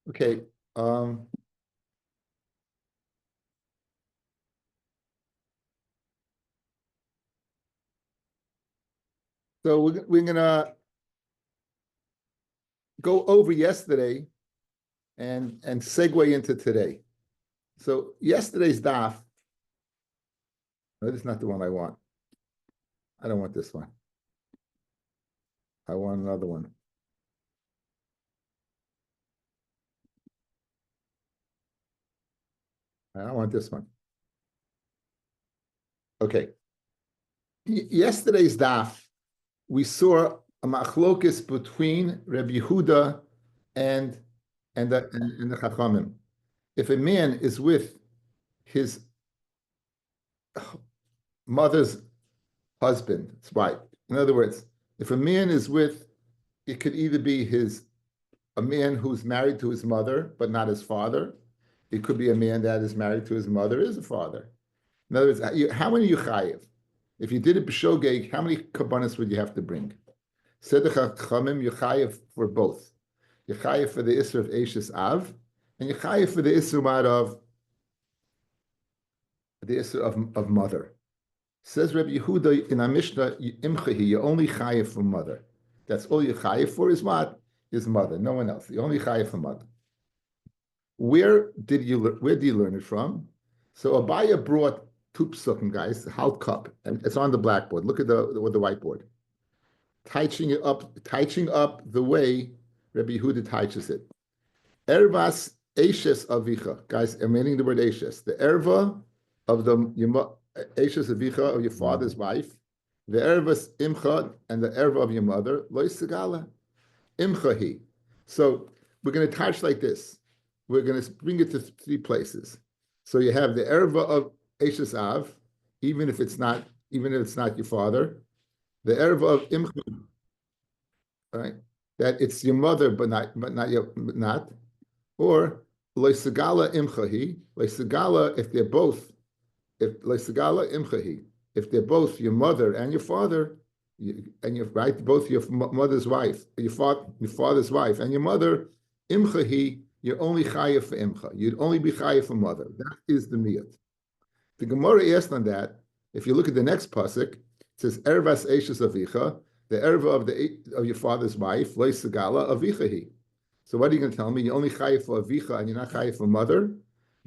Okay. Um, so we're gonna go over yesterday and segue into today. So yesterday's daf. No, this is not the one I want. I don't want this one. I want another one. I don't want this one. Okay. Yesterday's daf, we saw a machlokis between Rabbi Yehuda and and the Chachamim. If a man is with his mother's husband, his wife, in other words, if a man is with, it could either be a man who's married to his mother but not his father. It could be a man that is married to his mother is a father. In other words, how many you chayiv? If you did it b'shogeg, how many kabbanas would you have to bring? Said the Chachamim, you chayiv for both. You chayiv for the isra of Eishes Av, and you chayiv for the isra of mother. Says Rabbi Yehuda in our Mishnah, imchahi, you only chayiv for mother. That's all you chayiv for is what? Is mother, no one else. You only chayiv for mother. Where do you learn it from? So Abaya brought two psukim, guys, the halt cup, and it's on the blackboard. Look at the whiteboard. Teaching up the way Rabbi Yehuda teaches it. Ervas Eishes Avicha. Guys, I'm meaning the word Eishes. The erva of the Eishes Avicha, of your father's wife. The ervas Imcha, and the erva of your mother. Lois Segala. Imchahi. So we're going to touch like this. We're going to bring it to three places. So you have the erva of Eishes Av, even if it's not your father. The erva of Imcha, right? That it's your mother, but not. Or loisagala imchahi, loisagala if they're both, if loisagala imchahi, if they're both your mother and your father, and you're right, both your mother's wife, your father's wife, and your mother, imchahi, you're only chayiv for imcha. You'd only be chayiv for mother. That is the miyat. The Gemara asked on that. If you look at the next pasuk, it says ervas eishes avicha, the erva of your father's wife, loisagala avichahi. So what are you going to tell me? You only chayiv for avicha and you're not chayiv for mother?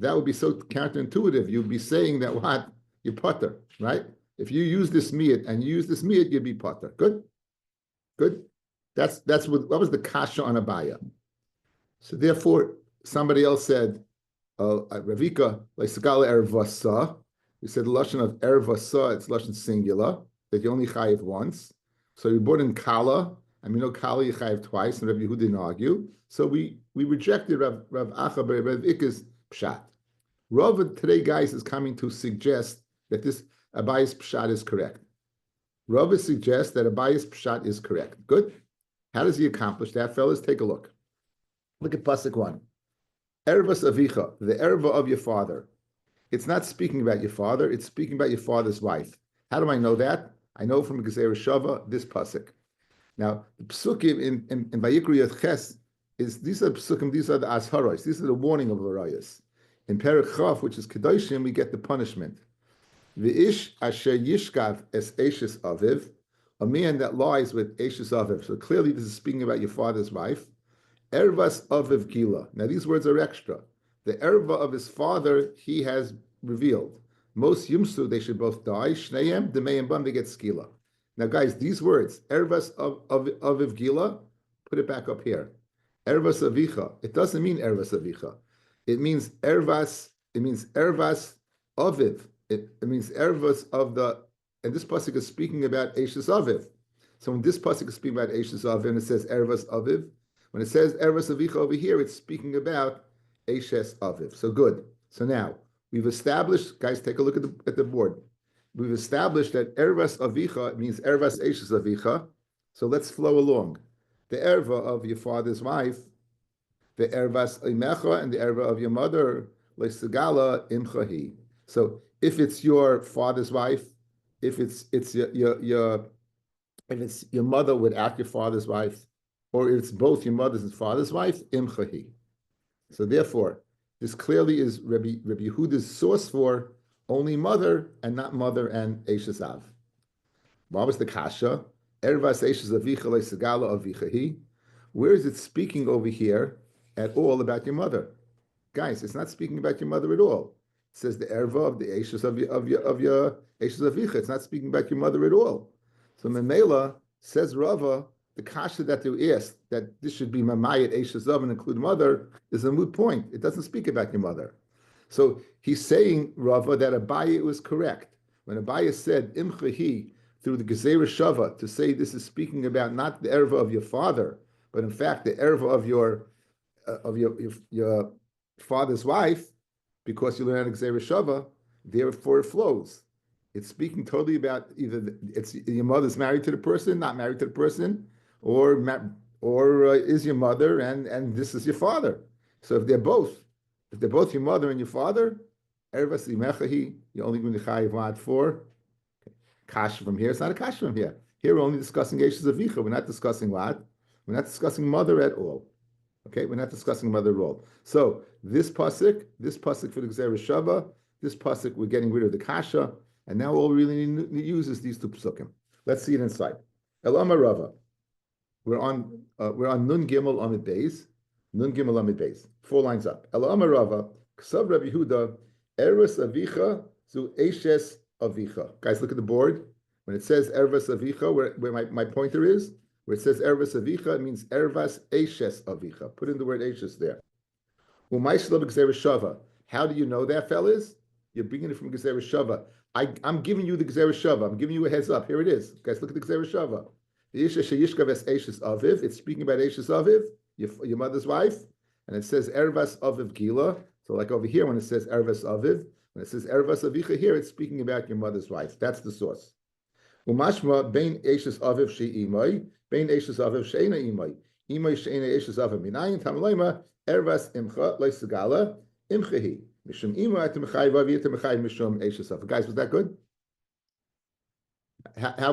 That would be so counterintuitive. You'd be saying that what? You're potter, right? If you use this miyat and you use this miyat, you'd be potter. Good? Good? That's what was the kasha on Abaya. So therefore, somebody else said, Ravika, like Sagala Ervasa. We said the lashon of Ervasa, it's lashon singular, that you only chayiv once. So we brought in Kala, and we know Kala you chayiv twice, and Rabbi Yehuda didn't argue. So we rejected Rav Acha, but Rav Ikka's pshat. Rav today, guys, is coming to suggest that this Abaya's pshat is correct. Rav suggests that Abaya's pshat is correct. Good. How does he accomplish that, fellas? Take a look. Look at pasuk 1. Ervas avicha, the erva of your father. It's not speaking about your father, it's speaking about your father's wife. How do I know that? I know from Gezerah Shava, this pasuk. Now, the psukim in Vayikra Yod Ches is, these are psukim, these are the asharos, these are the warning of Arayas. In Perek Chav, which is Kedoshim, we get the punishment. V'ish asher yishkav es eshes aviv, a man that lies with eshes aviv. So clearly this is speaking about your father's wife. Ervas aviv gila. Now these words are extra. The erva of his father, he has revealed. Most yumsu, they should both die. Shneim, demeyim bam, they get skila. Now guys, these words, ervas aviv gila, put it back up here. Ervas avicha. It doesn't mean ervas avicha. It means ervas aviv. It means ervas of the, and this pasuk is speaking about eshes aviv. So when this pasuk is speaking about eshes aviv, and it says ervas aviv, when it says ervas avicha over here, it's speaking about eshes aviv. So good. So now we've established, guys, take a look at the board. We've established that ervas avicha means ervas eshes avicha. So let's flow along. The erva of your father's wife, the ervas imecha, and the erva of your mother, le'segala imchahi. So if it's your father's wife, if it's your mother without your father's wife, or if it's both your mother's and father's wife, imchahi. So therefore, this clearly is Rabbi Yehuda's source for only mother and not mother and Eishes Av. What was the kasha? Ervas Eishes Avicha Segala Avicha He. Where is it speaking over here at all about your mother? Guys, it's not speaking about your mother at all. It says the erva of the Eishes of your Eishes Avicha. It's not speaking about your mother at all. So Memela says Rava, the kasha that they asked that this should be Mamayat Eishes Av and include mother is a moot point. It doesn't speak about your mother. So he's saying, Rava, that Abaye was correct. When Abaye said, Imchahi, through the Gezerah Shava, to say this is speaking about not the erva of your father, but in fact the erva of your father's wife, because you learn Gezerah Shava, therefore it flows. It's speaking totally about either it's your mother's married to the person, not married to the person, or is your mother and this is your father. So if they're both your mother and your father, ervas imechahi, you're only going to chayiv what for? Kash from here. It's not a kash from here. Here we're only discussing Eishes Avicha. We're not discussing what? We're not discussing mother at all. Okay, we're not discussing mother at all. So this pasuk for the Gezerah Shava, this pasuk we're getting rid of the kasha, and now all we really need to use is these two psukim. Let's see it inside. El Amar Rava. We're on Nun Gimel Amid Beis. Nun Gimel Amid Beis. 4 lines up. El Amar Rava. Ksav Rabbi Yehuda. Eres Avicha zu Eishes Avicha. Guys, look at the board. When it says Ervas Avicha, where my pointer is, where it says Ervas Avicha, it means Ervas Eishes Avicha. Put in the word Eishes there. How do you know that, fellas? You're bringing it from Gezerah Shava. I'm giving you the Gezerah Shava. I'm giving you a heads up. Here it is. Guys, look at the Gezerah Shava. It's speaking about Eishes Aviv, your mother's wife, and it says Ervas Aviv Gila. So like over here, when it says Ervas Aviv, when it says Ervas Avicha here, it's speaking about your mother's wife. That's the source. Umashma bein Eishes Aviv she'imai, bein Eishes Aviv she'ena imai. Imai she'ena Eishes Aviv minayin, tamaleima, Ervas imcha, leisagala, imchahi. Mishum imai temechai vavi temechai mishum Eishes Aviv. Guys, was that good? How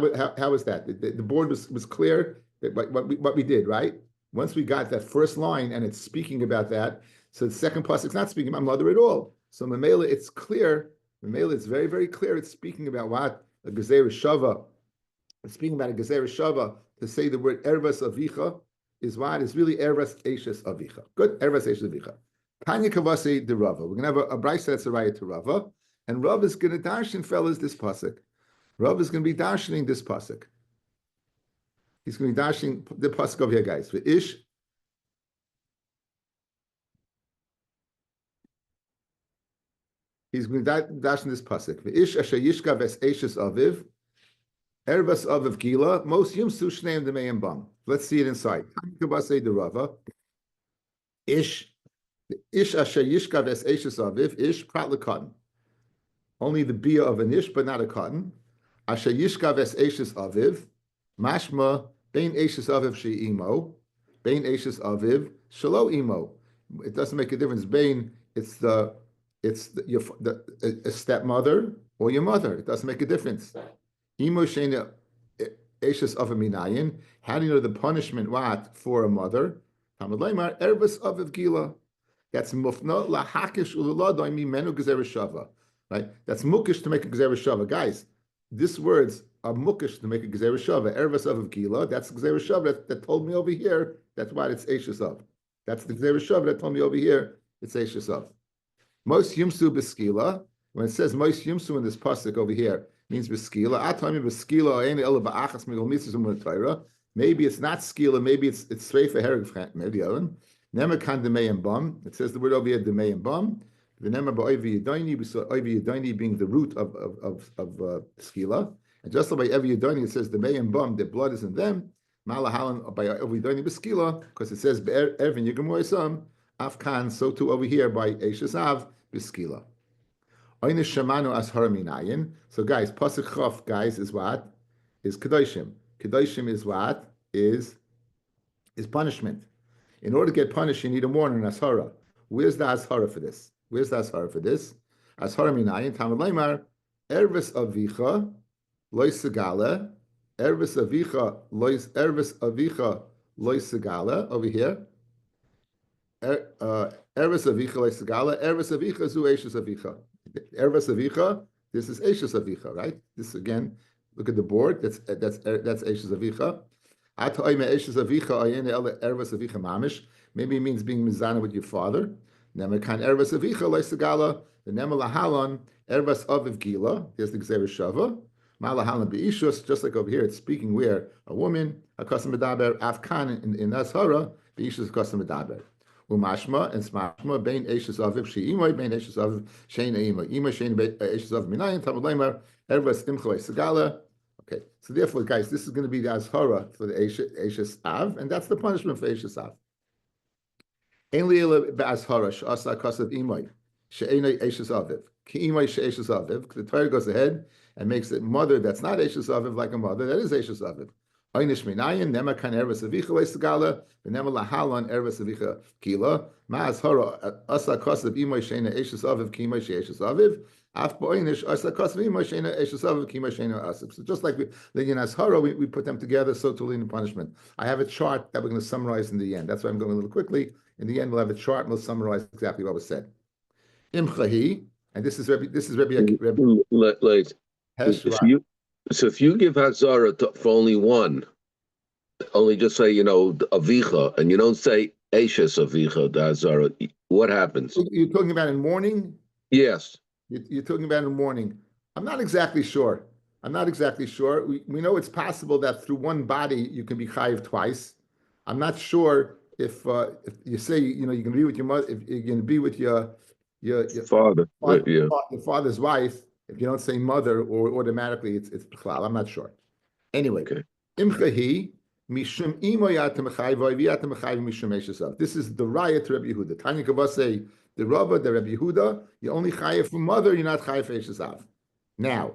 was that? The board was clear that what we did, right? Once we got that first line and it's speaking about that, so the second pasuk is not speaking about mother at all. So Mamela, it's clear. Mamela, it's very, very clear. It's speaking about what? A Gezerah Shava. It's speaking about a Gezerah Shava to say the word Ervas Avicha is what? It's really Ervas Eishes Avicha. Good? Ervas Eishes Avicha. Tanya Kavase de Rava. We're going to have a brayso that's a raya to Rava. And Rava is going to darshan, fellas, this pasuk. Rav is going to be darshaning this pasuk. He's going to be darshaning the pasuk over here, guys. For Ish, he's going to darshan this pasuk. For Ish asher yishka ves eishes aviv, ervas aviv gila, most yumsu shneim demeyim bam. Let's see it inside. Kabasei de Rava. Ish asher yishka ves eishes aviv, Ish prat lekatan. Only the bia of an Ish, but not a cotton. Asher yishka ves eishes aviv, mashma bein eishes aviv she'imo, bein eishes aviv shelo imo. It doesn't make a difference. Bein, it's a stepmother or your mother. It doesn't make a difference. Imo she'ena eishes aviv minayin. How do you know the punishment? What for a mother? Talmud leimar ervas aviv gila. That's mufna lahakish uladai mimenu gezerah shava. Right? That's mukish to make a gezerah shava, guys. These words are mukish to make a Gezerah Shava. Ervas of Gila, that's Gezerah Shava that told me over here, that's why it's Eishes of. That's the Gezerah Shava that told me over here, it's Eishes of. Most Yumsu Beskila, when it says most Yumsu in this pasuk over here, means Beskila. Atami Beskila, Aini Ela Ba'achas Migol Mitzvah Zumun Torah. Maybe it's not Skila, maybe it's Sveifa Hereg, maybe Ellen. Nemakan Demeyim Bam. It says the word over here, Demeyim Bam. The name by Oivi Yedoni, we saw Oivi Yedoni being the root of skila, and just like by Oivi Yedoni, it says the may and bum, the blood is in them. Malahalan by Oivi Yedoni b'skila, because it says Ervin Yigamoisam Afkan. So too over here by Eishes Av b'skila. Oynish Shamanu as Haraminayin. So guys, pasuk Chof, guys, is what? Is kedoshim. Kedoshim is what? Is punishment. In order to get punished, you need a warning, an ashara. Where's the ashara for this? Where's the ashara for this? Ashara minayin, Talmud leimar, ervis avicha, lois segala, ervis avicha, lois segala, over here. Eres Avicha Leisagala, Eres Avicha Zu Eishes Avicha. Eres Avicha, this is Eishes Avicha, right? This again, look at the board, that's Eishes Avicha. Ata Oime Eishes Avicha Ayene Ele Eres Avicha Mamish. Maybe it means being mizana with your father. Nemekan Eres Avicha Leisagala, the Nemelahalon, Eres Aviv Gila, there's the Gzeir Shava. Malahalan Beishus, just like over here, it's speaking where a woman, a custom medaber, Afkan in Ashara, Beishus custom medaber. Umashma and smashma bein eishes aviv sheimoy bein eishes aviv shein eimoy ima shein eishes aviv minayin tamud leimer ervas imchalei segala. Okay, so therefore, guys, this is going to be the azhara for the eishes av, and that's the punishment for eishes av. Ein liela be'azhara she'asa kasav imoy she'enay eishes aviv ki imoy she'eishes aviv. The Torah goes ahead and makes it mother that's not eishes aviv like a mother that is eishes aviv. Einish minayin nema kan ervas avicha leisagala v'nema lahalan ervas avicha kila ma'az hara asa kasav imoy sheina eishes aviv ki imoy she'eishes aviv af bo'inish asa kasav imoy sheina eishes aviv ki imoy sheina asav. So just like the Yinas hara, we put them together so to lead in punishment. I have a chart that we're going to summarize in the end. That's why I'm going a little quickly. In the end, we'll have a chart and we'll summarize exactly what was said. Imchahi, and this is Rabbi if you give Hazara for only one, only just say, Avicha, and you don't say Eishes Avicha, the Hazara, what happens? You're talking about in mourning? Yes. You're talking about in mourning. I'm not exactly sure. We know it's possible that through one body you can be chayiv twice. I'm not sure if you say, you can be with your mother, if you're going to be with your father, your father's wife, if you don't say mother, or automatically it's b'chlal. I'm not sure. Anyway, imchahi mishum imoyatem chayiv v'aviyatem chayiv mishum eshesav. This is the raya to Rabbi Yehuda. Tanya Kavah say the Rabbi, the Rabbi Yehuda, you only chayiv for mother, you're not chayiv for eshesav. Now,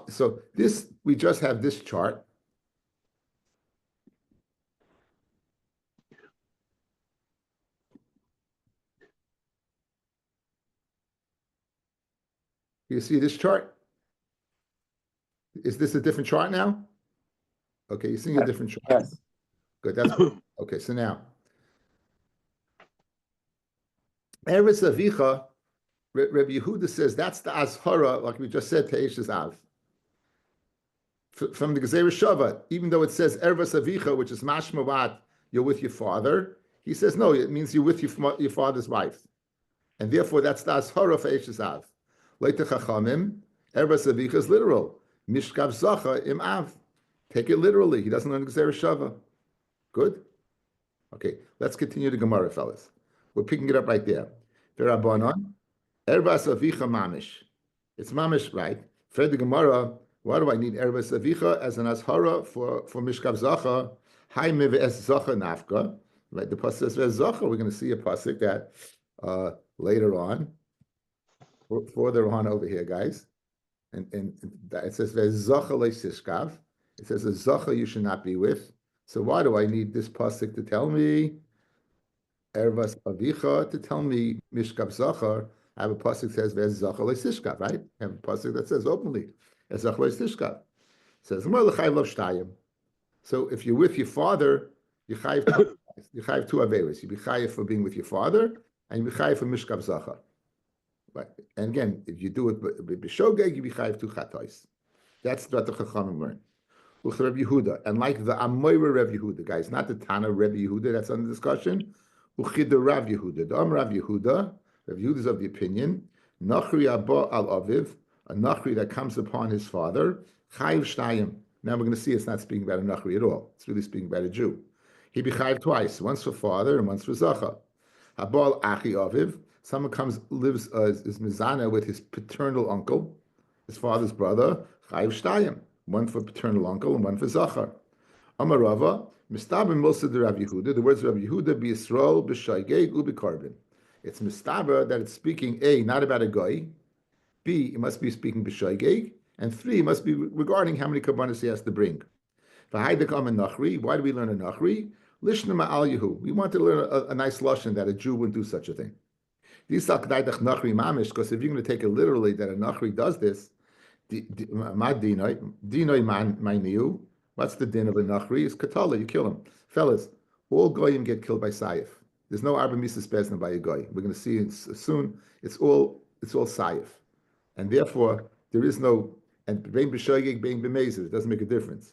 so this we just have this chart. You see this chart? Is this a different chart now? Okay, you're seeing a different chart. Yes. Good. That's okay. So now, Eretz Avicha, Rabbi Yehuda says that's the Azhara, like we just said, to Eishes Av. From the Gezeira Shava, even though it says Eretz Avicha, which is mashmavat, you're with your father, he says no, it means you're with your father's wife, and therefore that's the Azhara for Eishes Av. Later Chachamim, Eretz Avicha is literal. Mishkav Zacha im Av. Take it literally. He doesn't learn Gezeira Shava. Good? Okay, let's continue the Gemara, fellas. We're picking it up right there. V'Rabbanan, Eretz Avicha mamish. It's mamish, right? For the Gemara, why do I need Eretz Avicha as an Azhara for Mishkav Zacha? Hai meve'es Zacha nafka. Right, the pasuk says Ve'es Zacha. We're going to see a pasuk that later on, further on over here, guys. And it says Zacha leisishkav. It says a zacha you should not be with. So why do I need this pasuk to tell me ervas avicha, to tell me mishkav zacha? I have a pasuk that says zacha leisishkav, right? I have a pasuk that says openly zacha leisishkav. It says more l'chayv lav shtayim. So if you're with your father, you chayv two avelis. You be chayiv for being with your father, and you be chayiv for mishkav zacha. Right. And again, if you do it b'shogeg, you be chayiv two chatais. That's what the Chachamim learn. With Rabbi Yehuda, and like the Amoira Rabbi Yehuda, guys, not the Tana Rabbi Yehuda that's under discussion. Uchida Rav Yehuda, the Rav Yehuda. Rabbi Yehuda is of the opinion Nachri Abba al Aviv, a Nachri that comes upon his father. Chayiv Shnayim. Now we're going to see it's not speaking about a Nachri at all. It's really speaking about a Jew. He be chayiv twice, once for father and once for zacha. Abba Achi Aviv. Someone lives is mizana with his paternal uncle, his father's brother, chayiv shtayim, one for paternal uncle and one for zachar. Amarava, mistaber milsa de Rav Yehuda. The words of Rav Yehuda be Yisrael b'shaygeg u'b'karbin. It's mistaber that it's speaking A, not about a guy. B, it must be speaking b'shaygeg, and 3, it must be regarding how many karbanos he has to bring. V'haydek am nachri. Why do we learn a nachri? Lishna ma'al Yehu. We want to learn a nice lashon that a Jew wouldn't do such a thing. Because if you're going to take it literally that a Nachri does this, what's the din of a Nachri? Is Katala, you kill him. Fellas, all Goyim get killed by Saif. There's no Arba Misas Bezna by a guy. We're going to see it soon. It's all Saif. And therefore, there is no, and being B'shoigig, being B'mezer, it doesn't make a difference.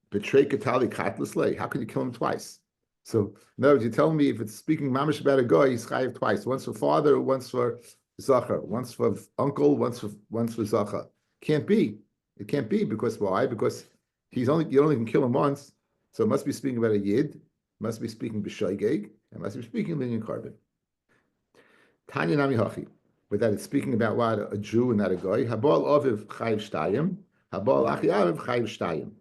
Betray Katali Katlaslay, how can you kill him twice? So, in other words, you're telling me if it's speaking mamish about a guy, he's chayiv twice, once for father, once for zachar, once for uncle, once for zachar. Can't be. It can't be because why? Because you only can kill him once. So it must be speaking about a yid, must be speaking b'shoigeg, and must be speaking linyan carbon. Tanya nami hachi. With that, it's speaking about what a Jew and not a guy. Habal aviv chayiv shtayim, habal achi aviv chayiv shtayim.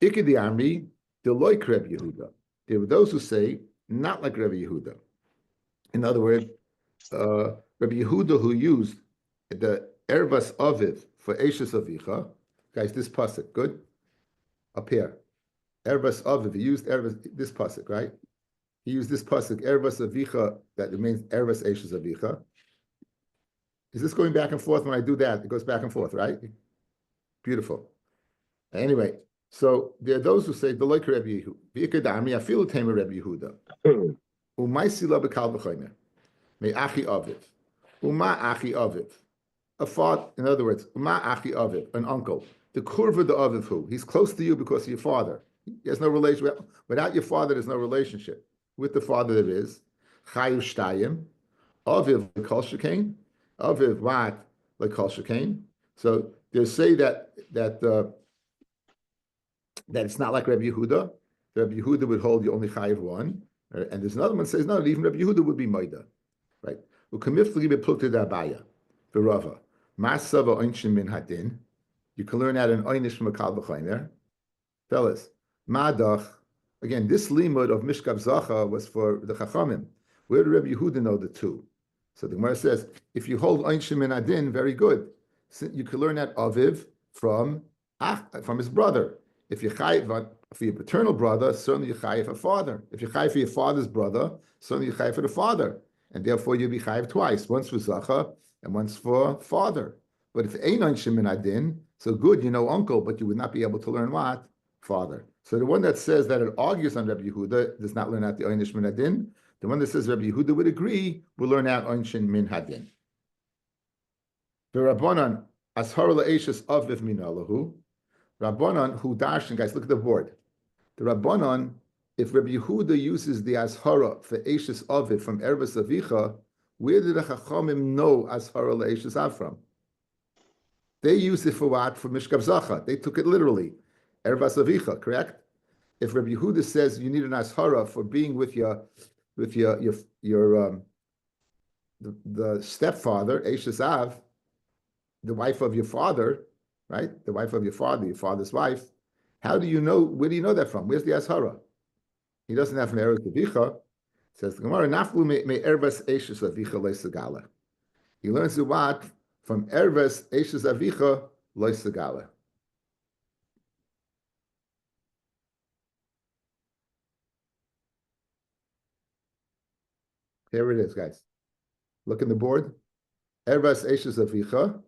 Ikedi Armi, Deloik Rebbe Yehuda. There were those who say, not like Rebbe Yehuda. In other words, Rebbe Yehuda who used the Ervas Aviv for Eishes Avicha. Guys, this pasuk, good? Up here. Ervas Aviv, he used Ervas, this pasuk, right? He used this pasuk, Ervas Avicha, that remains Ervas Eishes Avicha. Is this going back and forth when I do that? It goes back and forth, right? Beautiful. Anyway, so there are those who say the like Rebbe Yehuda. V'ikadami afilu tema Rebbe Yehuda. Umaisila b'kal b'chaymer. Me achi aviv. Uma achi aviv. A father, in other words, uma achi aviv, an uncle. The kurva the aviv who? He's close to you because of your father. He has no relation. Without your father, there's no relationship. With the father, there is. Chayu shtayim. Aviv l'kol shekain. Aviv what l'kol shekain. So they say that it's not like Rabbi Yehuda. Rabbi Yehuda would hold you only chayiv one, and there's another one that says no, even Rabbi Yehuda would be maida, right? Ukamifli beplukta dabaya, v'rava masava oinshin min hadin. You can learn that in oinish from a kal b'chayner, fellas. Madach again. This limud of mishkav zacha was for the chachamim. Where did Rabbi Yehuda know the two? So the Gemara says if you hold oinshin min hadin, very good. You can learn that aviv from his brother. If you're chayiv for your paternal brother, certainly you're chayiv for father. If you're chayiv for your father's brother, certainly you're chayiv for the father. And therefore you'll be chayiv twice, once for zacha and once for father. But if ein oinshin min hadin, so good, you know uncle, but you would not be able to learn what? Father. So the one that says that it argues on Rabbi Yehuda does not learn out the oinish min hadin. The one that says Rabbi Yehuda would agree will learn out oinshin min hadin. The Rabbanan, ashar la'eshes aviv min alahu. Rabbanan who darshan, guys, look at the board. The Rabbanan, if Rabbi Yehuda uses the Ashara for Eishes Aviv from Ervas Avicha, where did the Chachamim know Ashara LaEishes Av from? They used it for what? For Mishkav Zacha. They took it literally. Ervas Avicha, correct? If Rabbi Yehuda says you need an Ashara for being with the stepfather, Eishes Av, the wife of your father, right? The wife of your father's wife. How do you know? Where do you know that from? Where's the Ashara? He doesn't have an Eretz Avicha. Says the Gemara, Naflu me Ervas Eishes Avicha Loisagala. He learns the what from Ervas Eishes Avicha Loisagala. Here it is, guys. Look in the board. Ervas Eishes Avicha.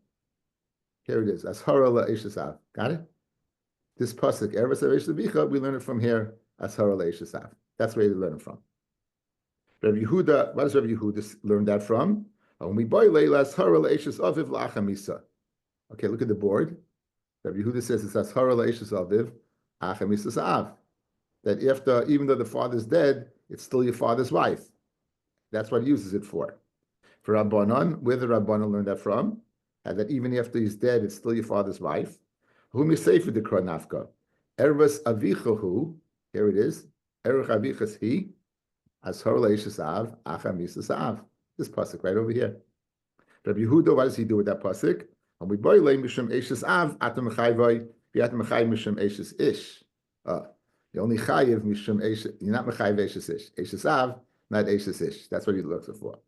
Here it is. Ashara LaEishes Av. Got it? This pasuk, Ervas Eishes Avicha, we learn it from here. Ashara LaEishes Av. That's where we learn it from. Rabbi Yehuda, what does Rabbi Yehuda learn that from? When we buy Leila Ashara LaEishes Aviv La'achamisa. Okay, look at the board. Rabbi Yehuda says it's Ashara LaEishes Aviv Achamisa Av. That after, even though the father's dead, it's still your father's wife. That's what he uses it for. For Rabbanon, where the Rabbanon learned that from? And that even after he's dead, it's still your father's wife. Whom is safe for the Kronafka? Ervas Avichahu, here it is. Erech Avichas he, Ashar LaEishes Av, Achamisa Av. This pasuk right over here. Rabbi Yehuda, what does he do with that pasuk? And we boy lay mishum Eishes Av, atam mechayvay, v'atam mechay mishum Eishes Ish. You only chayiv mishum Eishes, you're not mechayv Eishes Ish. Eishes Av, not Eishes Ish. That's what he looks for.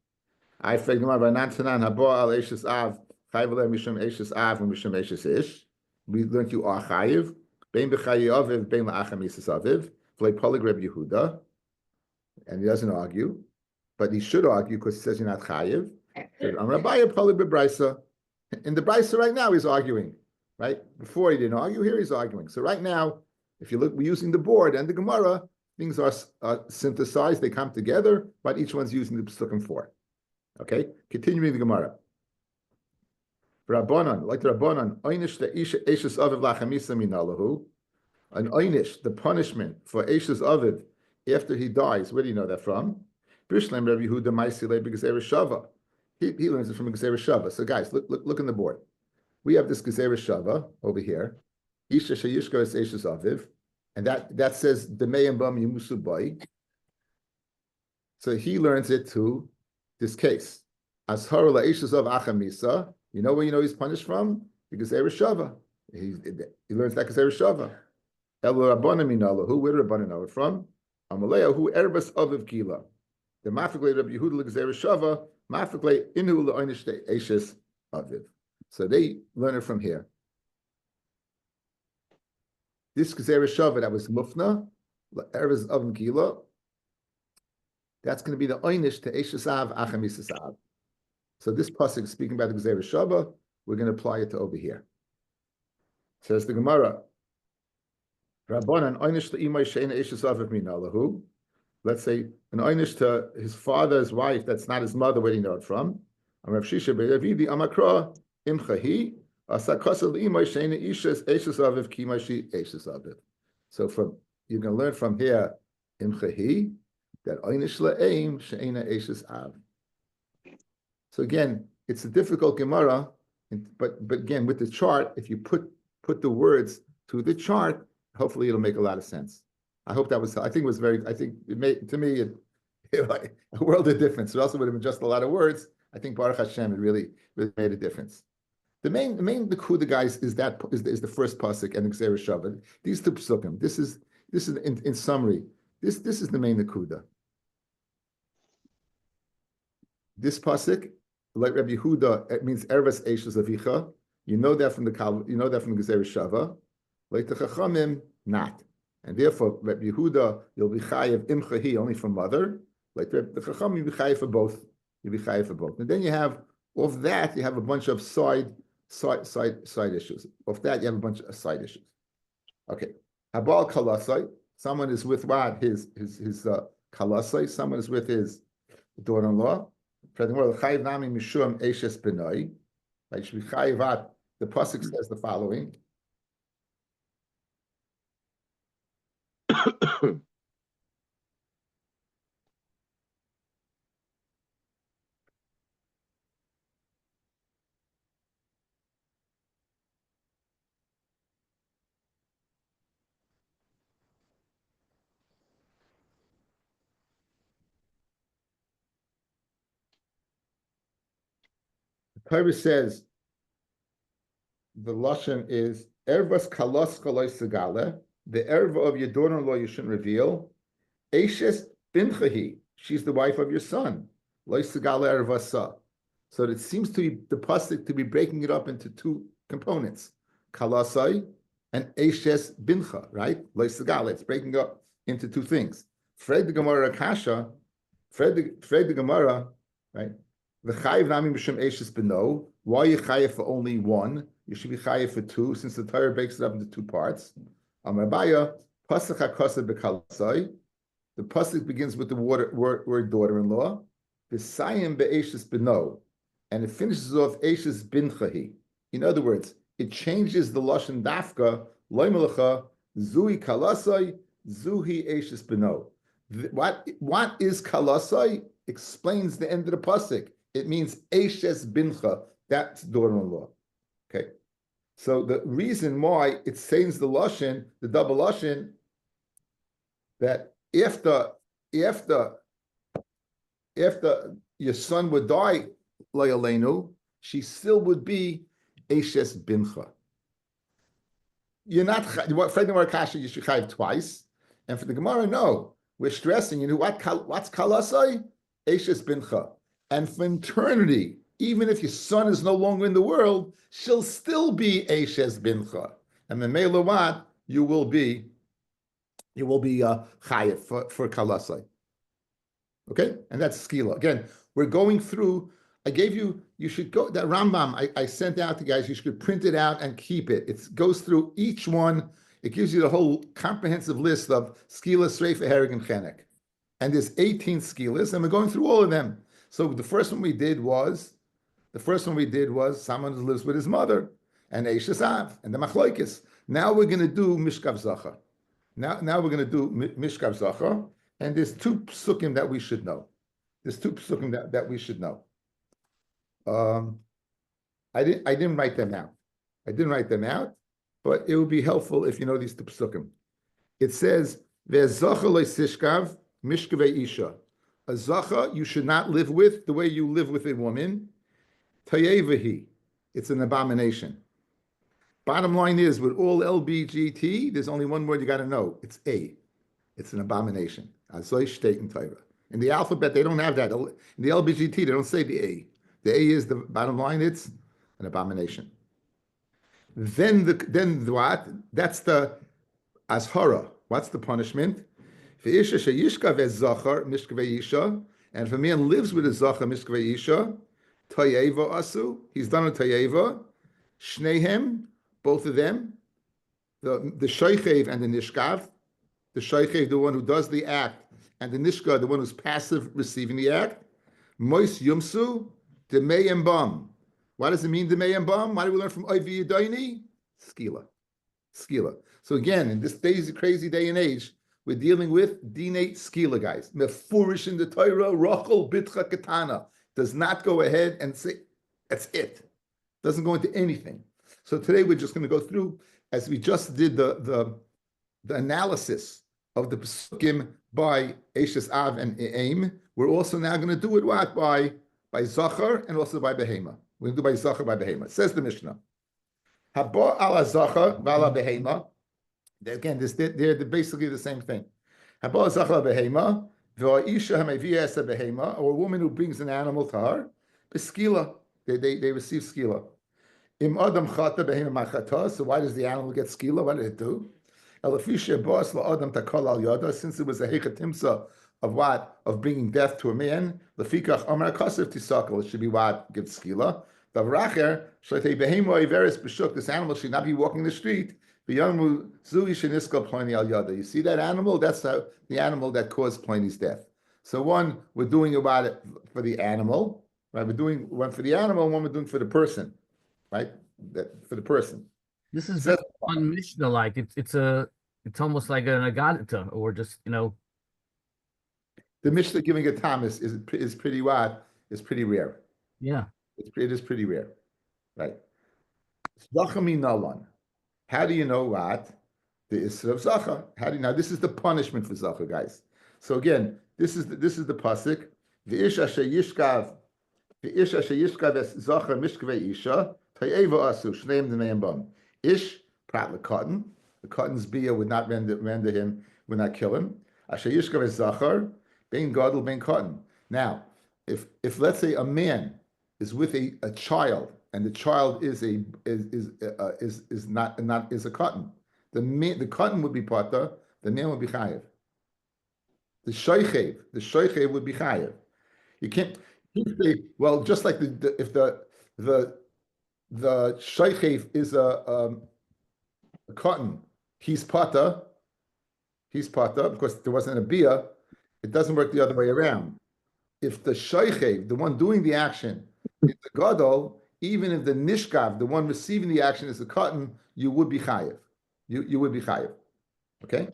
I figure my Banantanan Habo al Eishes Av, chayvay mishum Eishes Av, and mishum Eishes Ish. We learned you are chayiv, bein b'chayiv aviv, bein la'achamisas aviv, v'lei polig Rabbi Yehuda, and he doesn't argue, but he should argue because he says you're not chayiv. I'm Rabbi polig b'braisa. In the braisa right now he's arguing, right? Before he didn't argue, here he's arguing. So right now, if you look, we're using the board and the Gemara Things are synthesized, they come together, but each one's using the psukim for. Okay, continuing the Gemara. Rabbanan, like the Rabbanan, Einish the Eshes Aviv Lachamisa Minalahu, an Einish, the punishment for Eshes Aviv after he dies. Where do you know that from? Bishlam Rabbi Yehuda Maisile B'Gezer Shava. He learns it from Gezer Shava. So guys, look on the board. We have this Gezer Shava over here. Isha Shayishka is Eshes Aviv, and that says Demeyim Bam Yimusu Bai. So he learns it to this case. Ashar Eshes Av Achamisa. You know where he's punished from? Because Shava. He learns that Gezer Shava. El Rabbanim Minalahu. Where did Rabbanim know it from? Amalea who Erbas Aviv Gila. The Mafiklei Rabbi Yehuda Gezer Shava. Mafiklei Inu LeOinish Eshes Aviv. So they learn it from here. This Gezer Shava that was Mufna, Erbas Aviv Gila. That's going to be the Oinish to Eshes Av Achamisas Av. So this pasuk speaking about the Gezer Shava, we're going to apply it to over here. Says the Gemara, Rabbanan Einish to Imay Sheina Eshes Aviv Minalahu. Let's say an Einish to his father's wife that's not his mother. Where do you know it from? Rav Shisha be'Ravidi Amakra Imchahi Asakasa Imay Sheina Eshes Aviv Kimashi Eshes Aviv. So from you're going to learn from here Imchahi that Einish le'aim Sheina Eshes Av. So again, it's a difficult Gemara, but again, with the chart, if you put the words to the chart, hopefully it'll make a lot of sense. I hope that was, I think it made, to me, a world of difference. It also would have been just a lot of words. I think Baruch Hashem, it really made a difference. The main Nekuda, guys, is the first pasuk and the Gezer Shava. These two psukim. This is in summary. This is the main Nekuda. This pasuk, like Rabbi Yehuda, it means Ervas Eshes Avicha. You know that from the Gezer Shava. Like the Chachamim, not. And therefore, Rabbi Yehuda, you'll be chayiv imchahi only from mother. Like the Chachamim, you'll be chayiv for both. You'll be chayiv for both. And then you have, off that, you have a bunch of side issues. Off that, you have a bunch of side issues. Okay. Habal kalasai. Someone is with what? His kalasai. Someone is with his daughter-in-law. The pasuk says the following. The Torah says the lashon is ervas kalos kaloi segale. The erva of your daughter-in-law you shouldn't reveal. Eshes binchahi, she's the wife of your son. Loi segale ervasa. So it seems to be the pasuk to be breaking it up into two components, kalasai and eshes bincha. Right? Loi segale. It's breaking up into two things. Fred the Gemara Kasha. Fred the Gemara. Right? The chayiv nami b'shem eshes beno. Why are you chayiv for only one? You should be chayiv for two, since the Torah breaks it up into two parts. Amarbaya pasuk hakasa b'kalasai. The pasuk begins with the word daughter-in-law. V'sayim be'eshes beno, and it finishes off eshes binchahi. In other words, it changes the lashon dafka loy melacha zui kalasai zuhi eshes beno. What is kalasai? Explains the end of the pasuk. It means eshes bincha. That's daughter-in-law. Okay. So the reason why it says the lashon, the double lashon, that if your son would die, Layalenu, she still would be eshes bincha. You're not Fred the Marakashi, you should chayiv twice, and for the Gemara, no. We're stressing, what's kalasai? Eshes bincha. And for eternity, even if your son is no longer in the world, she'll still be eshes bincha. And the what you will be chayiv for kalasai. Okay, and that's skila. Again, we're going through. I gave you. You should go that Rambam. I sent out to guys. You should print it out and keep it. It goes through each one. It gives you the whole comprehensive list of skila, sreifa, hereg, and chenek. And there's 18 skilas, and we're going through all of them. So the first one we did was someone who lives with his mother, and Eishes Av, and the Machloikis. Now we're going to do Mishkav Zachar. Now we're going to do Mishkav Zachar, and there's two psukim that we should know. That we should know. I didn't write them out. But it would be helpful if you know these two psukim. It says, "Ve'zachar lo'sishkav mishkavei isha." A zachar you should not live with the way you live with a woman. Tayevahi. It's an abomination. Bottom line is, with all LBGT, there's only one word you got to know. It's A. It's an abomination. Azoy shteit in Torah. In the alphabet, they don't have that. In the LBGT, they don't say the A. The A is the bottom line. It's an abomination. Then what? That's the ashara. What's the punishment? And if a man lives with a zachar mishkavei isha, tayeva asu, he's done a tayeva. Shnehem, both of them, the shaychev and the nishkav. The shaychev, the one who does the act, and the nishka, the one who's passive receiving the act. Mois yumsu demeyem bam. What does it mean demeyem bam? Why do we learn from Oivi Yadayni? Skila. So again, in this crazy day and age, we're dealing with dinate skila, guys. Mefurish in the Torah, Rachel bitcha katana. Does not go ahead and say, that's it. Doesn't go into anything. So today we're just going to go through, as we just did the analysis of the Pesukim by Eishes Av and Eim. We're also now going to do it what? By Zachar and also by Behema. We're going to do by Zachar, by Behema. Says the Mishnah. Haba ala Zachar, vala Behema. Again, they're basically the same thing. Haba Zachar Behema, v'a'isha ha'meviyah esa Behema, or a woman who brings an animal to her, b'skila. They receive skila. Im adam chata behema machata. So why does the animal get skila? What did it do? Elafisha bas la'adam takal al yada. Since it was a hechatimsa of what? Of bringing death to a man. Lefikach amar kasev tisakal. It should be what? Gives skila. Davracher shleitei behema iveris b'shuk. This animal should not be walking the street. V'yamu zui sheniskal ploni al yada. You see that animal? That's the animal that caused Plini's death. So one, we're doing about it for the animal. Right, we're doing one for the animal, and one we're doing for the person, right? For the person. This is very on Mishnah like. It's almost like an agadita, or just The Mishnah giving a Thomas is pretty what? Is pretty rare. Yeah, it is pretty rare, right? Zachar minalan. How do you know what? The Isra of Zachar. How do you now? This is the punishment for Zachar, guys. So again, this is the pasuk. The Ish asher yishkav. The Ish asher yishkav es Zachar mishkavei isha tayeva asu shneim d'meim bam. Ish prat cotton. The cotton's bia would not render him, would not kill him. Asher yishkav es Zachar bein gadol bein cotton. Now, if let's say a man is with a child and the child is a cotton, the cotton would be pata, the man would be chayev. The shoichev would be chayev. You can't say, well, just like if the shoichev is a cotton, he's pata, because there wasn't a bia. It doesn't work the other way around. If the shoichev, the one doing the action, is the gadol, even if the nishkav, the one receiving the action, is the cotton, you would be chayev. You would be chayev. Okay.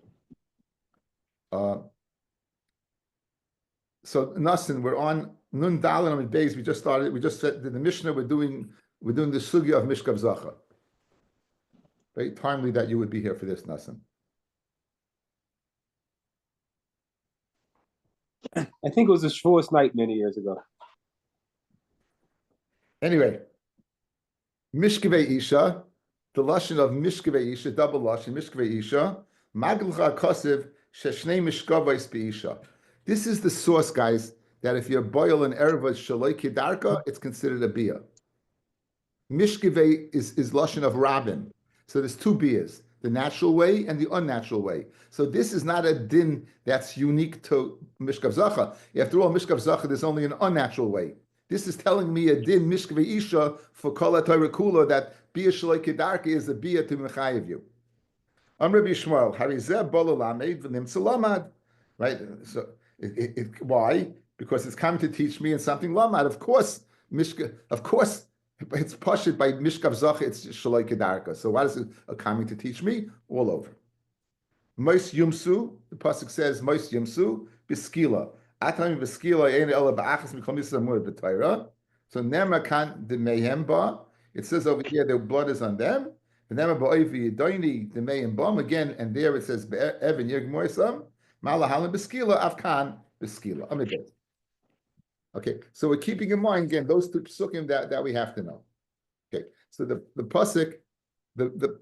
So Nasin, we're on Nun Dalan on Beis. We just started. We just said the Mishnah. We're doing the sugya of Mishkav Zachar. Very timely that you would be here for this, Nasin. I think it was a Shavuos night many years ago. Anyway, Mishkavei Isha, the lashon of Mishkavei Isha, double lashon Mishkavei Isha, Maglcha Kosiv Sheshnei Mishkavais Beisha. This is the source, guys, that if you're boil an erva shaloi kedarka, it's considered a bia. Mishkavei is lashon of Rabin. So there's two bias, the natural way and the unnatural way. So this is not a din that's unique to Mishkav Zachar. After all, Mishkav Zachar, there's only an unnatural way. This is telling me a din Mishkavei Isha for Kol HaTorah Kula that bia shaloi kedarka is a bia to mechayev you. Rabbi Shmuel, Harizeh Bola Lamed V'Nimtza Lamad. Right? So why? Because it's coming to teach me in something Lamad. Of course, of course, it's pashut by Mishkav Zach, it's Shaloi Kedarka. So why is it coming to teach me? All over. Mois Yumsu, the pasuk says Mois Yumsu Biskila. Atam Biskila Ein Ela Ba'achas Mikol Misra Mur B'Torah. So Nema Kan the Mehem Ba. It says over here their blood is on them. And Nema Ba'oivi Yidoini the Mehem Bam again, and there it says Evan Yirg Moisam Malahalim Biskila Afkan Biskila. Amid. Okay, so we're keeping in mind again those two psukim that we have to know. Okay, so the pasuk, the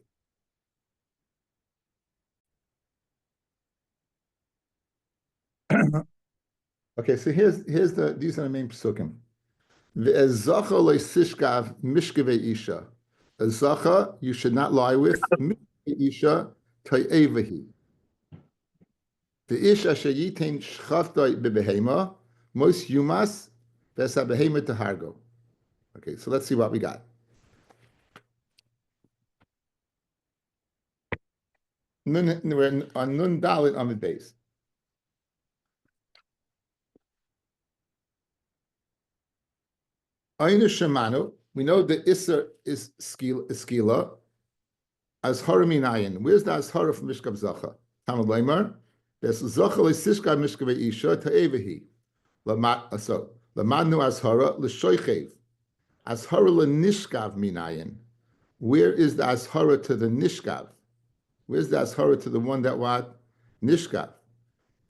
okay, so here's these are the main psukim. Ve'ezacha le'sishkav mishkevei isha. A zacha you should not lie with. Mishkevei isha ta'evahi. The ish asher yitain shchaftoi bebehema mos yumas v'esa behema tahargo. Okay, so let's see what we got. We're on Nun Dalit on the base. Ainu Shemanu, we know the Isser is skila, Azhara Minayin. Where's the Azhara from Mishkav Zacha? Tamad Leimar, there's Zacha Lesishka Mishkav Isha Ta'evahi. So, Lamanu Azhara L'Shoichev. Azhara L'Nishkav Minayin. Where is the Azhara to the Nishkav? Where's the Azhara to the one that what? Nishkav.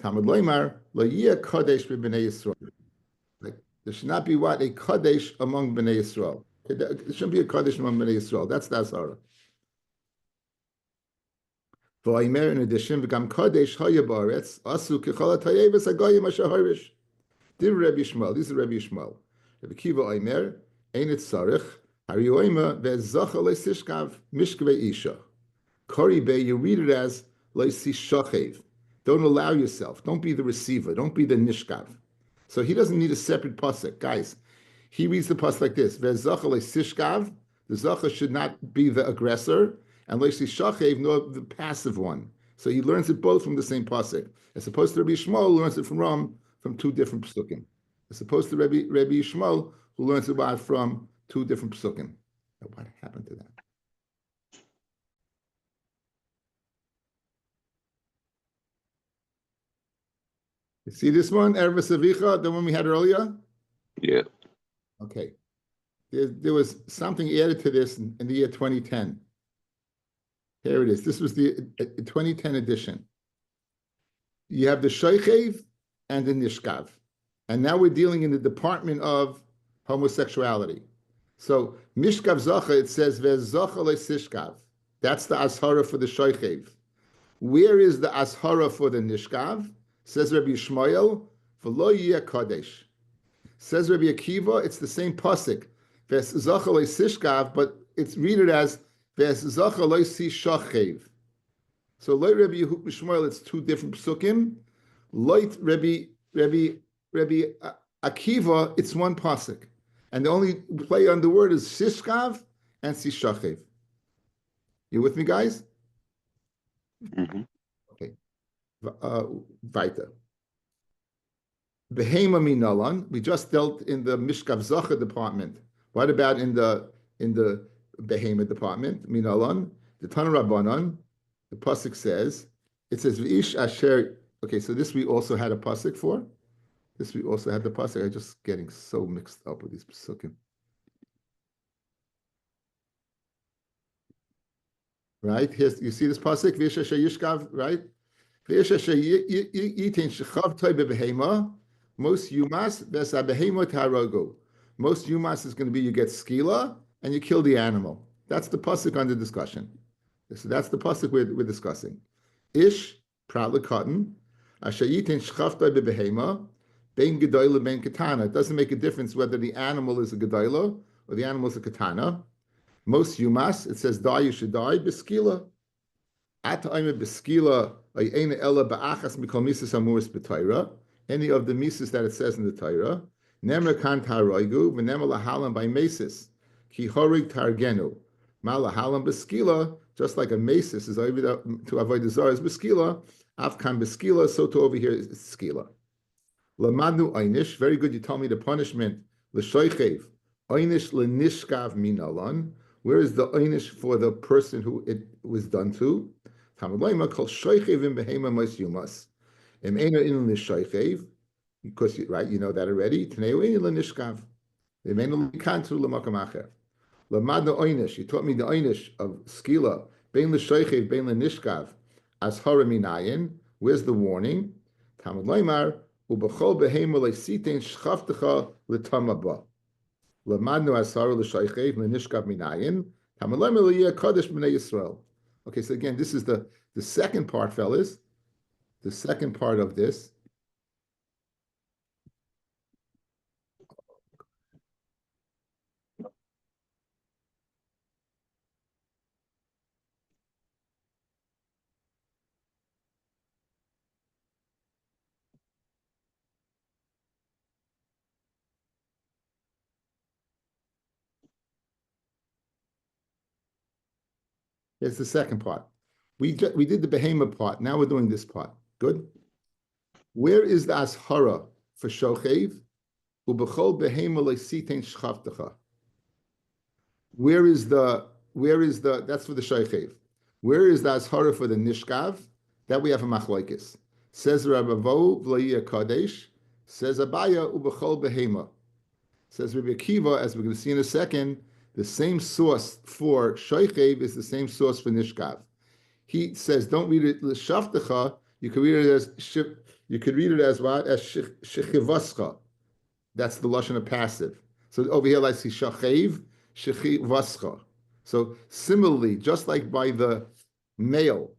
Tamad Leimar, La'yeh Kodesh B'Bnei Yisrael. There should not be what? A Kadesh among Bnei Yisrael. There shouldn't be a Kadesh among Bnei Yisrael. That's the Azhara. V'aymer, in addition, v'gam Kadesh haya ba'aretz, asu k'chala tayeves hagoyim asher harish. Dir Rabbi Shmuel, this is Rabbi Shmuel. Rabbi Kiva aymer, ein it sarich, hari oyma ve'zacha le'sishkav mishkvei isha. Kori be, you read it as le'sishachev. Don't allow yourself. Don't be the receiver. Don't be the nishkav. So he doesn't need a separate pasuk, guys. He reads the pasuk like this: "Ve'zacha le'sishkav." The zacha should not be the aggressor, and le'sishachev, nor the passive one. So he learns it both from the same pasuk. As opposed to Rabbi Shmuel, learns it from two different psukim. As opposed to Rabbi Shmuel, who learns it from two different psukim. What happened to that? You see this one, Erva Savicha, the one we had earlier? Yeah. Okay. There was something added to this in the year 2010. Here it is. This was the 2010 edition. You have the Shoichev and the Nishkav. And now we're dealing in the department of homosexuality. So, Mishkav Zacha, it says, Ve'zacha le'sishkav. That's the Azhara for the Shoichev. Where is the Azhara for the Nishkav? Says Rabbi Shmuel, "V'lo yeh kadesh." Says Rabbi Akiva, it's the same pasuk. Ves zacha le'sishkav, but it's read it as ves zacha le'sishachev. So like Rabbi Shmuel, it's two different psukim. Like Rabbi Akiva, it's one pasuk, and the only play on the word is shishkav and sishachev. You with me, guys? Mm-hmm. Weiter. Behema minalan. We just dealt in the Mishkav Zacha department. What about in the Behema department? Minalan. The Tana Rabbanan. The pasuk says, it says V'ish Asher. Okay, so this we also had a pasuk for. This we also had the pasuk. I'm just getting so mixed up with these pasukim. Right? Here's, you see this pasuk, V'ish Asher Yishkav, right? Most yumas is going to be you get skila and you kill the animal. That's the pasuk under discussion. So that's the pasuk we're discussing. Ish prat cotton ashayitin shchaftay bebehema ben gedoyla ben katana. It doesn't make a difference whether the animal is a gedoyla or the animal is a katana. Most yumas, it says die, you should die beskila. At beskila. Any of the mises that it says in the Torah, Nemer kan taroigu, v'nemer lahalam by mesis, ki horig targenu, Malahalam beskila, just like a masis is to avoid the zar is beskila, afkan beskila, so to over here is skila. Lamadu einish, very good. You told me the punishment l'shoichev einish lenishkav minalan. Where is the einish for the person who it was done to? Tamalayma called shoichev in behema mas yumas. Em ena in l'shoichev, because right, you know that already. Tneu in lenishkav. Em ena l'kantu l'makam acher. Lamadu einish. You taught me the einish of skila bein l'shoichev bein lenishkav as hara minayin. Where's the warning? Talmud Leimar. Ubachol behema leisitin shchavtecha l'tamaba. Lamadnu asara l'shaychev l'nishkav minayin. Tamalem l'yeh kadosh b'nei Yisrael. Okay, so again, this is the second part, fellas. The second part of this. Here's the second part. We did the behema part. Now we're doing this part. Good. Where is the ashara for shochev? Ubechol behema leisitin shchavtecha. Where is the that's for the shochev. Where is the ashara for the nishkav? That we have a machlokes. Says Rabbi v'layia kadesh. Says Abaya ubechol behema. Says Rabbi Akiva, as we're going to see in a second, the same source for shochev is the same source for nishkav. He says, don't read it l'shavtecha. You could read it as what? As shechivascha. That's the lashon of passive. So over here, like see shachev, shechivascha. So similarly, just like by the male,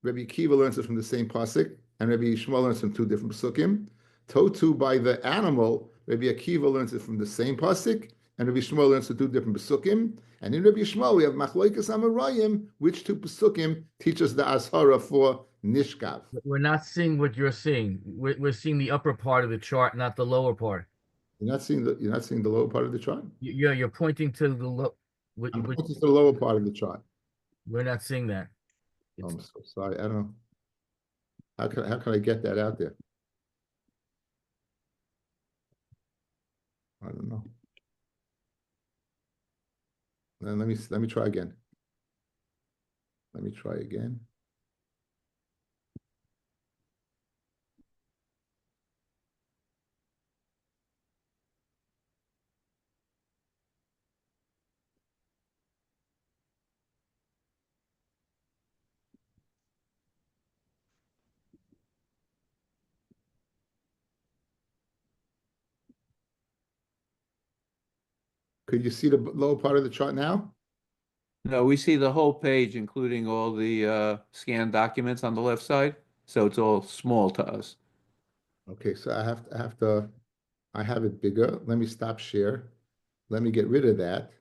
Rabbi Akiva learns it from the same pasuk, and Rabbi Yishmael learns from two different pasukim. Totu by the animal, Rabbi Akiva learns it from the same pasuk, and Rabbi Yishmael learns from two different pasukim. And in Rabbi Yishmael, we have Machlokes Amarayim, which two pasukim teach us the ashara for nishkav. We're not seeing what you're seeing. We're seeing the upper part of the chart, not the lower part. You're not seeing the lower part of the chart. You're pointing to the I'm pointing to the lower part of the chart. We're not seeing that. Oh, I'm so sorry. I don't know. How can I get that out there? I don't know. Then let me try again. Let me try again. Could you see the lower part of the chart now? No, we see the whole page, including all the scanned documents on the left side. So it's all small to us. Okay, so I have it bigger. Let me stop share. Let me get rid of that.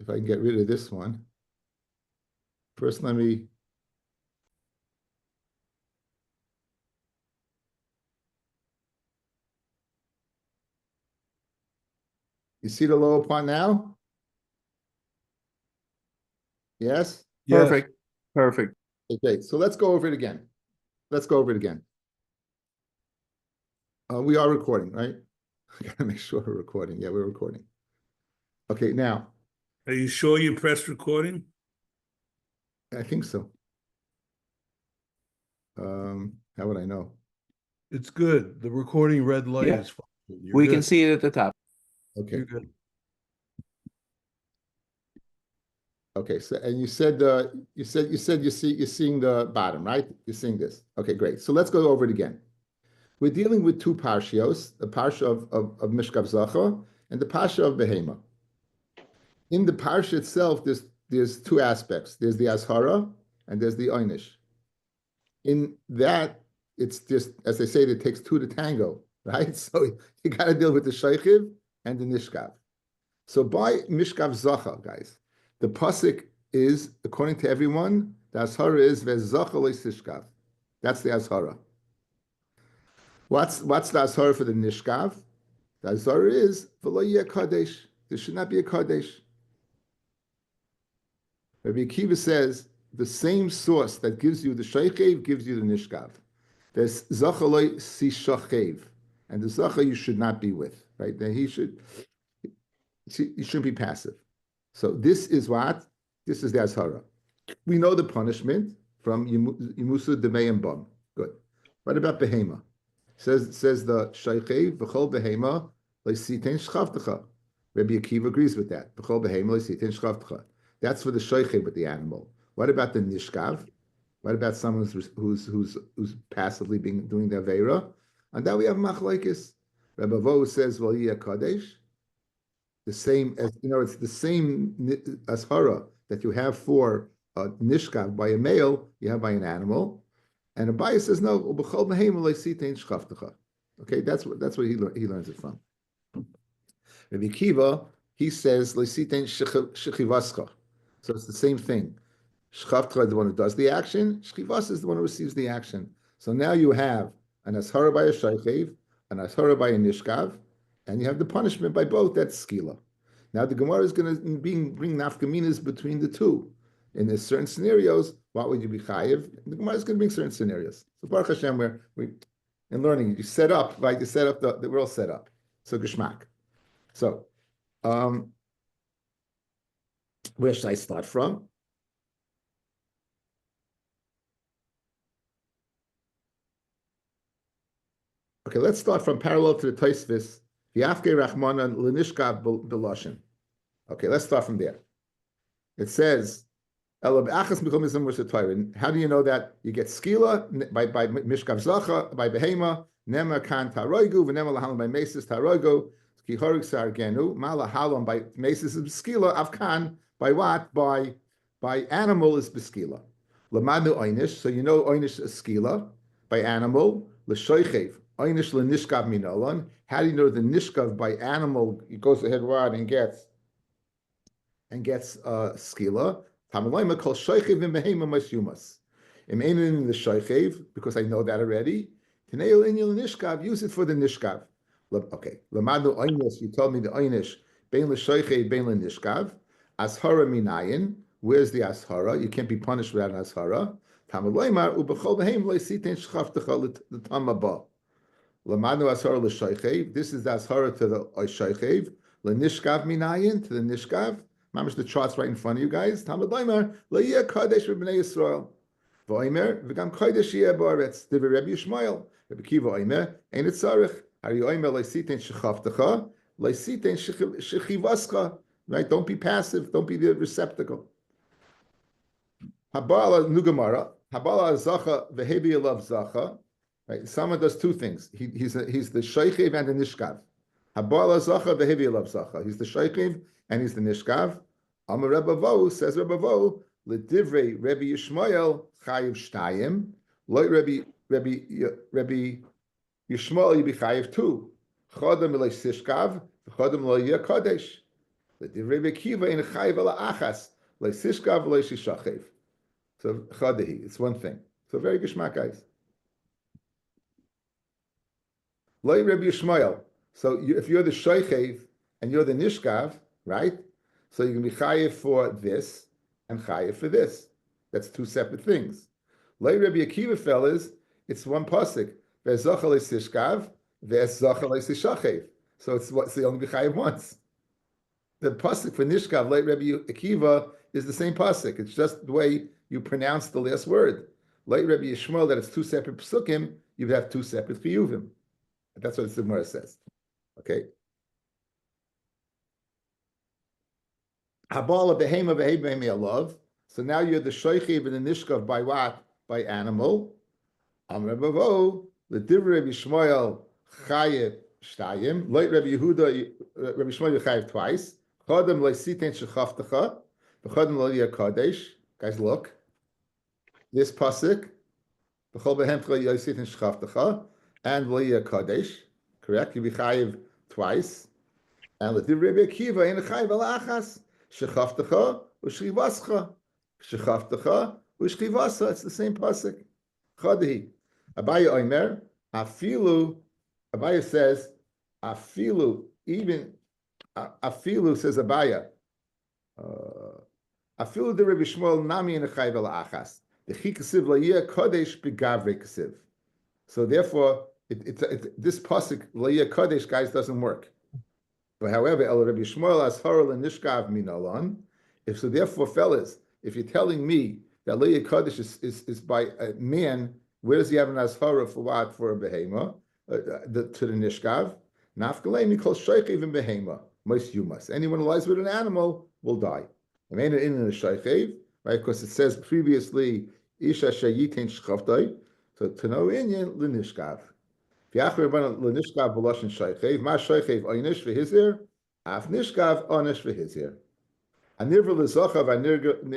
If I can get rid of this one. First, you see the lower part now? Yes? Perfect. Perfect. Okay, so let's go over it again. We are recording, right? I gotta make sure we're recording. Yeah, we're recording. Okay, now. Are you sure you pressed recording? I think so. How would I know? It's good. The recording red light Yeah. is fine. We can see it at the top. Okay. You're good. Okay, so and you said you're seeing the bottom, right? You're seeing this. Okay, great. So let's go over it again. We're dealing with two parshios, the parsha of Mishkav Zacha and the parsha of Behema. In the parsha itself, there's two aspects. There's the Ashara and there's the Einish. In that, it's just, as they say, it takes two to tango, right? So you got to deal with the Sheichiv and the Nishkav. So by Mishkav Zacha, guys, the pasuk is, according to everyone, the Ashara is Ve'zacha le'sishkav. That's the Ashara. What's the Ashara for the Nishkav? The Ashara is V'lo yeh kadesh. There should not be a kadesh. Rabbi Akiva says the same source that gives you the shaychev gives you the nishkav. There's zachaloi si shachev, and the zacha you should not be with, right? Then you shouldn't be passive. So this is what? This is the azhara. We know the punishment from Yimusu Demeim Bum. Good. What about behema? Says the Shaykhev, V'chol behema le'sitein shchavtecha. Rabbi Akiva agrees with that. V'chol behema le'sitein shchavtecha. That's for the Shaykhev with the animal. What about the nishkav? What about someone who's passively doing the aveira? And now we have machlokes. Rabbi Vo says V'liyah kadesh. The same as it's the same ashara that you have for nishkav by a male, you have by an animal, and Abaye says no. Okay, that's what he learns it from. Rabbi Akiva, he says shechivaska. So it's the same thing. Shchavtra is the one who does the action. Shchivas is the one who receives the action. So now you have an ashara by a shaychev, an ashara by a nishkav, and you have the punishment by both. That's skila. Now the Gemara is going to bring nafkaminas between the two. In certain scenarios, what would you be chayiv? The Gemara is going to bring certain scenarios. So Baruch Hashem, we in learning, you set up, right? You set up we're all set up. So geshmak. So where should I start from? Okay, let's start from parallel to the Tosfos. V'yafke Rachmanan l'nishkav b'loshen. Okay, let's start from there. It says, how do you know that? You get skila by mishkav zacha, by behema, nema kan taroigu, v'nema lahalam by mesis taroigu, ki horig sargenu, mala halom by mesis is skila, avkan, by what? By animal is beskila. Lamadu oynish, so you know oynish is skila, by animal, l'shoichev, oynish l'nishkav minolon. How do you know the nishkav by animal? He goes ahead right and gets skila. Tamalayma called shaychev in behema masyumas. Im einin the shaychev because I know that already. Teneil inyel nishkav, use it for the nishkav. Okay, lamadu oynish. You told me the oynish bein l'shaychev bein l'nishkav. Ashara minayin. Where's the ashara? You can't be punished without an ashara. Tamalayma ubechol behem leisitein shchavtecha l'tamaba. Lamadu ashara l'shaychev. This is the ashara to the shaychev. L'nishkav minayin to the nishkav. Mamish the charts right in front of you guys. Talmud Leimer le'yeh kadesh v'bnei Yisrael. V'oimer v'gam kadesh yeh ba'aretz. Divrei Rabbi Yishmael. Rabbi Akiva oimer ein it tzarich. Hari oimer le'sitein shechavtecha le'sitein shechivascha. Right? Don't be passive. Don't be the receptacle. Habala nugamara. Habala zacha v'hebi elav zacha. Right? Someone does two things. He's the shaychev and the nishkav. Habala zacha v'hebi elav zacha. He's the shaychev and he's the nishkav. Amar Rebbe Vo, says Rebbe Vo, L'divrei Rebbe Yishmael chayiv shtayim, Loi Rebbe Yishmael yibi chayiv two. Chodem elay sishkav, v'chodem lo yeh kodesh. L'divrei Rebbe Akiva in chayiv ala achas, lo sishkav lo shishachev. So chodehi, it's one thing. So very geshmak, guys. Loi Rebbe Yishmael. So if you're the shaychev and you're the nishkav, right? So you can be chayiv for this and chayiv for this. That's two separate things. Like Rabbi Akiva fellas, it's one pasuk. Ve'zocha le'sishkav, ve'zocha le'sishachev. So it's they only be chayiv once. The pasuk for nishkav, like Rabbi Akiva, is the same pasuk. It's just the way you pronounce the last word. Like Rabbi Yishmael, that it's two separate psukim, you would have two separate chiyuvim. That's what the Gemara says. Okay. Habala behema behema love. So now you're the shoichiv and the nishkav by what? By animal. Amar Bavo l'divrei Rabbi Yishmael chayev shtayim. Like Rabbi Yehuda, Rabbi Yishmael chayev twice. Chodem le'sitein shechaftecha. V'chodem lo'yeh kadesh. Guys, look. This pasuk. V'chol behem le'sitein shechaftecha and lo'yeh kadesh. Correct. You be chayev twice. And l'divrei Rabbi Akiva in chayev ala achas. Shechavtecha u'shchivascha. Shechavtecha u'shchivasa. It's the same pasuk. Chadehi. Abaye oimer afilu. Abaye says afilu. Even afilu says Abaye. Afilu de Rabbi Shmuel nami in a chayv achas. The chikasiv la'yeh kodesh begavre kasiv. So therefore, this pasuk la'yeh kodesh, guys, doesn't work. But however, El Rabbi Shmuel as harol and nishkav minalon. If so, therefore, fellas, if you're telling me that la'yeh kodesh is by a man, where does he have an ashara for what? For a behema to the nishkav? Nafkalei mikol shoychev and behema. Most you must. Anyone who lies with an animal will die. I mean, in the shoychev, right? Because it says previously, isha shayitin shchavtai. So to know inyan l'nishkav. V'yachar rabbanan l'nishkav b'loshin shoychev. Ma shoychev oynish v'hizir. Af nishkav onish v'hizir. A nirva l'zochav, a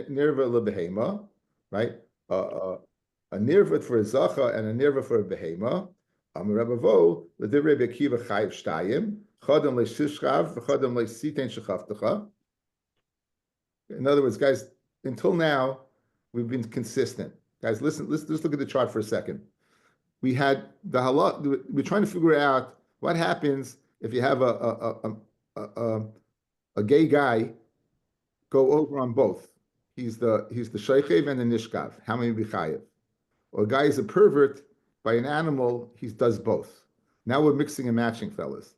nirva l'behema, right? A nirva for a zacha and a nirva for a behema. Amarabavo l'divrei b'kiva chayiv shtayim. Chodem le'shishkav v'chodem le'sitein shechavtecha. In other words, guys, until now we've been consistent. Guys, listen. Let's look at the chart for a second. We had the halach. We're trying to figure out what happens if you have a gay guy go over on both. He's the shoychev and the nishkav. How many b'chayev? Or a guy is a pervert by an animal. He does both. Now we're mixing and matching, fellas.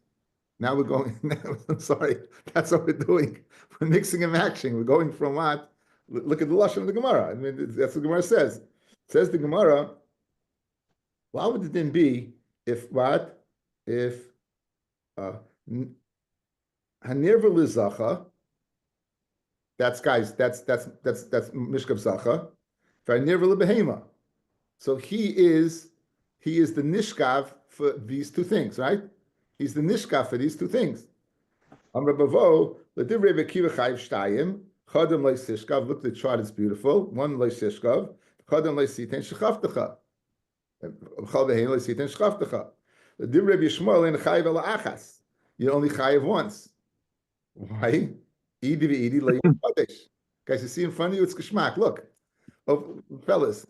Now we're going. I'm sorry, that's what we're doing. We're mixing and matching. We're going from what? Look at the lashon of the Gemara. I mean, that's what the Gemara says. It says the Gemara. What would it then be if what? If hanirva lizacha. That's guys. That's mishkav zacha. For hanirva lebehema. So he is the nishkav for these two things, right? He's the nishkav for these two things. Look at the chart, it's beautiful. One leisishkav, chodem leisiten shechavtecha. Chol behein leisiten shechavtecha. The div Rabbi Shmuel in chayiv ala achas. You only chayiv once. Why? Idi v'idi le'yim kodesh. Guys, you see in front of you, it's geschmack. Look, oh, fellas,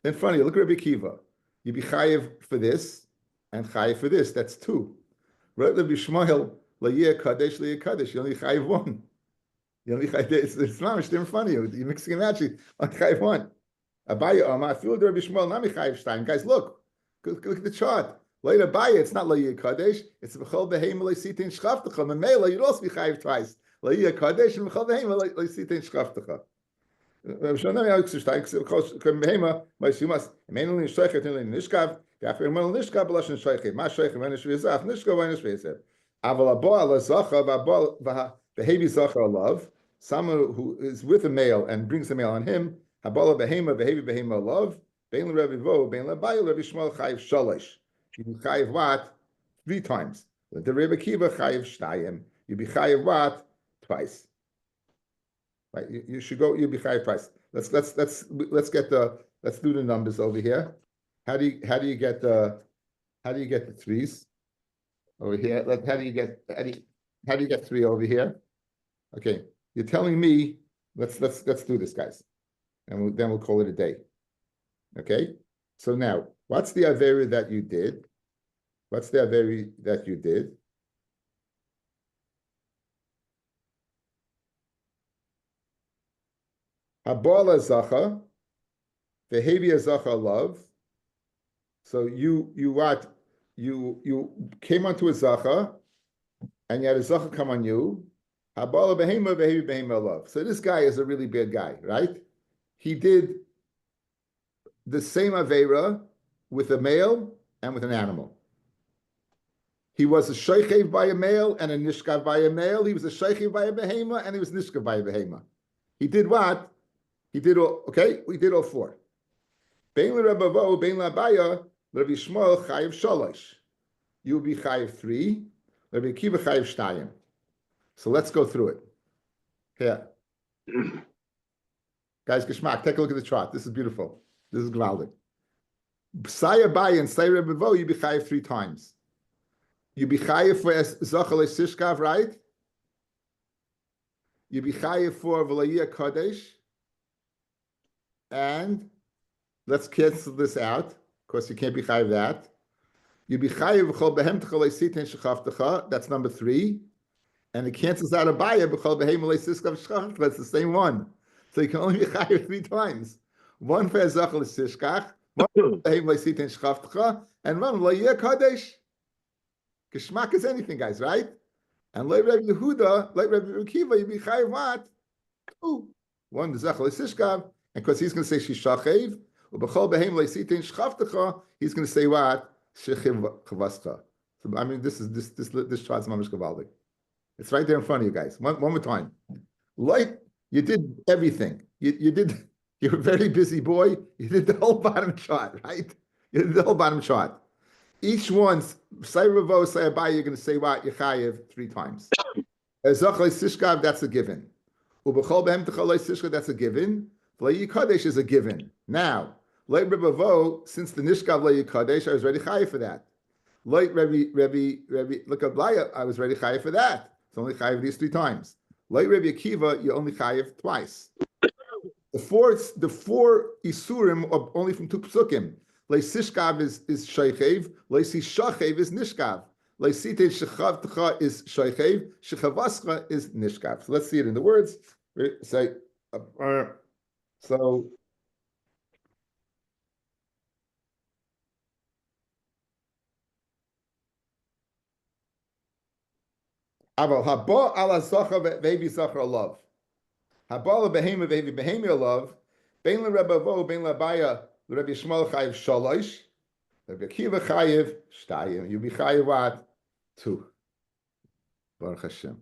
in front of you, look at Rabbi Kiva. You be chayiv for this and chayiv for this. That's two. Right, Rabbi Shmuel, le'yeh kadesh, le'yeh kadesh. You only chayiv one. You only chayiv. It's not in front of you. You're mixing and matching on chayiv one. Abaya Amar, feel the Rabbi Shmuel, nami chayiv shtayim. Guys, look at the chart. Later Abaya, it's not le'yeh kadesh. It's b'chol beheim le'sitin shchavtecha. Memela, you'd also be chayiv twice. Le'yeh kadesh and b'chol beheim le'sitin shchavtecha. Rabbi Shmuel, nami chayiv shtayim. B'chol behema, ma'isumas. Emenu l'nishtoichet l'nishkav. Aval behevi zacha love, someone who is with a male and brings the male on him. Habala behema behevi behema love. Bein leRavivo, bein leBayu, Rabbi Shmuel chayiv shalosh. You be chayiv what? 3 times. The Rebbe Kiva chayiv shtayim. You be chayiv what? Twice. Right? You should go. You be chayiv twice. Let's do the numbers over here. How do you get the 3s over here? How do you get 3 over here? Okay, you're telling me let's do this, guys, and then we'll call it a day. Okay, so now what's the avera that you did? What's the avera that you did? Habala zacha, v'hevi zacha love. So you came onto a zacha, and you had a zacha come on you. Habala behema vehevi behema love. So this guy is a really bad guy, right? He did the same avera with a male and with an animal. He was a shoychev by a male and a nishkav by a male. He was a shoychev by a behema and he was nishkav by a behema. He did what? He did all. Okay, we did all 4. Bein l'Rabavo, bein l'Abaya. Rabbi Shmuel chayiv shalosh. You'll be chayiv 3. Rabbi Kiva chayiv shtayim. So let's go through it. Here. Guys, geschmack, take a look at the chart. This is beautiful. This is gewaldig. Say Abaya and say Rabbi Vo, you be chayiv 3 times. You be chayiv for Zachal Sishkav, right? You be chayiv for V'layia Kodesh. And let's cancel this out. Of course, you can't be chayiv that. You be chayiv b'chol behem t'chol eisitin shechavtecha. That's number 3, and it cancels out Abaya b'chol behem leisiskav shechavtecha. It's the same one. So you can only be chayiv 3 times. One for Zachal Sishkach, one for Behem Leisitin Shchaftcha, and one Loyeh Kadesh. Geschmack is anything, guys, right? And like Rabbi Yehuda, like Rabbi Akiva, you be chayiv what? 2. One the Zachal Sishkach, and because he's going to say Shishachev, Ubechol Behem Leisitin Shchaftcha, he's going to say what? Shechiv Chavascha. So I mean, this chart's mamish gavaldik. It's right there in front of you guys. One more time. Like you did everything. You're a very busy boy. You did the whole bottom chart, right? You did the whole bottom chart. Each one, say Ravo, say Abai, you're going to say what? Yechayev 3 times. Zachal Sishkav, that's a given. Ubechol Behem Techalei Sishkav, that's a given. V'Lei Yikadesh is a given. Now, Lei Ravo, since the Nishkav Lei Yikadesh, I was ready chayev for that. Like Rabbi, look at Blaya, I was ready chayev for that. It's only chayev these 3 times. Like Rabbi Akiva, you only chayev twice. The four isurim are only from 2 psukim. Like Sishkav is shaychev, like Sishachev is nishkav. Like Sitei Shechavtcha is shaychev, Shechavascha is nishkav. So let's see it in the words. Say, so. Aval haba ala zacha ve'evi zacha love. Haba ala behema ve'evi behema love. Bein le Rebbe Vo, bein le Abaya, le Rebbe Shmuel chayiv shalosh. Rebbe Akiva chayiv shtayim. You be chayiv what? 2. Baruch Hashem.